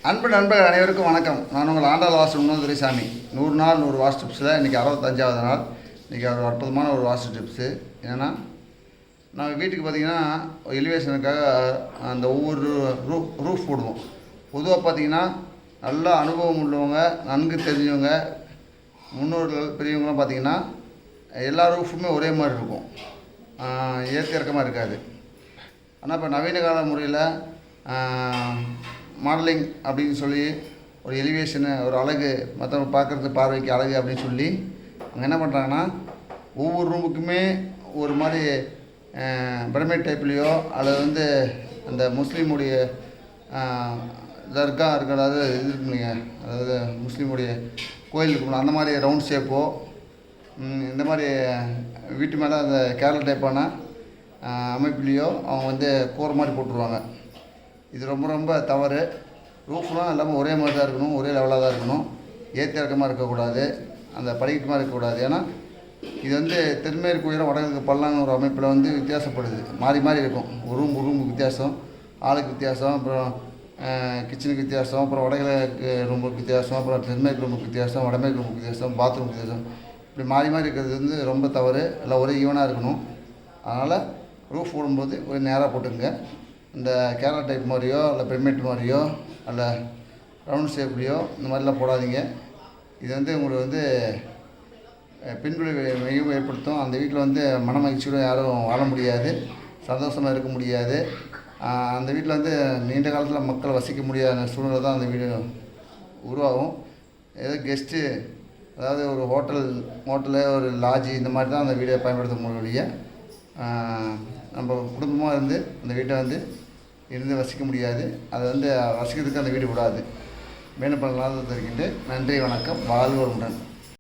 அன்பு நண்பர்கள் அனைவருக்கும் வணக்கம். நான் உங்கள் ஆண்டாள் வாஸ்து துரைசாமி. 100 நாள் 100 வாஸ்து டிப்ஸில் இன்றைக்கி 65வது நாள். இன்றைக்கி ஒரு அற்புதமான ஒரு வாஸ்து டிப்ஸு. ஏன்னா நாங்கள் வீட்டுக்கு பார்த்திங்கன்னா எலிவேஷனுக்காக அந்த ஒவ்வொரு ரூஃப் போடுவோம். பொதுவாக பார்த்திங்கன்னா நல்ல அனுபவம் உள்ளவங்க, நன்கு தெரிஞ்சவங்க, முன்னோர்கள் பெரியவங்களாம் பார்த்திங்கன்னா எல்லா ரூஃபுமே ஒரே மாதிரி இருக்கும், ஏற்ற இறக்கமாக இருக்காது. ஆனால் இப்போ நவீன கால முறையில் மாடலிங் அப்படின்னு சொல்லி ஒரு எலிவேஷனு, ஒரு அழகு, மற்றவங்க பார்க்குறது பார்வைக்கு அழகு அப்படின்னு சொல்லி அவங்க என்ன பண்ணுறாங்கன்னா ஒவ்வொரு ரூமுக்குமே ஒரு மாதிரி பிரமிட் டைப்லேயோ அல்லது அந்த முஸ்லீமுடைய தர்கா இருக்கிற, அதாவது இது இருக்குங்க, அதாவது முஸ்லீமுடைய கோயில் இருக்கணும், அந்த மாதிரி ரவுண்ட் ஷேப்போ, இந்த மாதிரி வீட்டு மேலே அந்த கேரளா டைப்பான அமைப்புலேயோ அவங்க கூரை மாதிரி போட்டுருவாங்க. இது ரொம்ப ரொம்ப தவறு. ரூஃப்லாம் எல்லாமே ஒரே மாதிரி தான் இருக்கணும், ஒரே லெவலாக தான் இருக்கணும், ஏற்ற இறக்கமாக இருக்கக்கூடாது, அந்த படிக்கட்டுமாக இருக்கக்கூடாது. ஏன்னா இது தென்மேற்கு உயரம் வடகிழக்கு பள்ளம்னு ஒரு அமைப்பில் வித்தியாசப்படுது, மாறி மாறி இருக்கும். ஒரு ரூமுக்கு வித்தியாசம், ஆளுக்கு வித்தியாசம், அப்புறம் கிச்சனுக்கு வித்தியாசம், அப்புறம் வடகிழக்கு ரூமுக்கு வித்தியாசம், அப்புறம் தென்மேற்கு ரூமுக்கு வித்தியாசம், வடமேற்கு ரூமுக்கு வித்தியாசம், பாத்ரூம் வித்தியாசம், இப்படி மாறி மாறி இருக்கிறது ரொம்ப தவறு. எல்லாம் ஒரே ஈவனாக இருக்கணும். அதனால் ரூஃப் போடும்போது ஒரு நேராக போட்டுங்க. இந்த கேரளா டைப் மாதிரியோ இல்லை பிரமிட் மாதிரியோ அல்ல ரவுண்ட் ஷேப்லேயோ இந்த மாதிரிலாம் போடாதீங்க. இது உங்களுக்கு பின்விளைவை மிகவும் ஏற்படுத்தும். அந்த வீட்டில் மன மகிழ்ச்சியோடு யாரும் வாழ முடியாது, சந்தோஷமாக இருக்க முடியாது. அந்த வீட்டில் நீண்ட காலத்தில் மக்கள் வசிக்க முடியாத சூழ்நிலை தான் அந்த வீடு உருவாகும். ஏதோ கெஸ்ட்டு, அதாவது ஒரு ஹோட்டலு, ஒரு லாட்ஜி, இந்த மாதிரி தான் அந்த வீடை பயன்படுத்த முடிய, நம்ம குடும்பமாக அந்த வீட்டை இருந்து வசிக்க முடியாது. அதை வசிக்கிறதுக்கு அந்த வீடு விடாது. மேலும் பல நாள் தெரிவிக்கிட்டு நன்றி, வணக்கம், வாழ்வு வளமுடன்.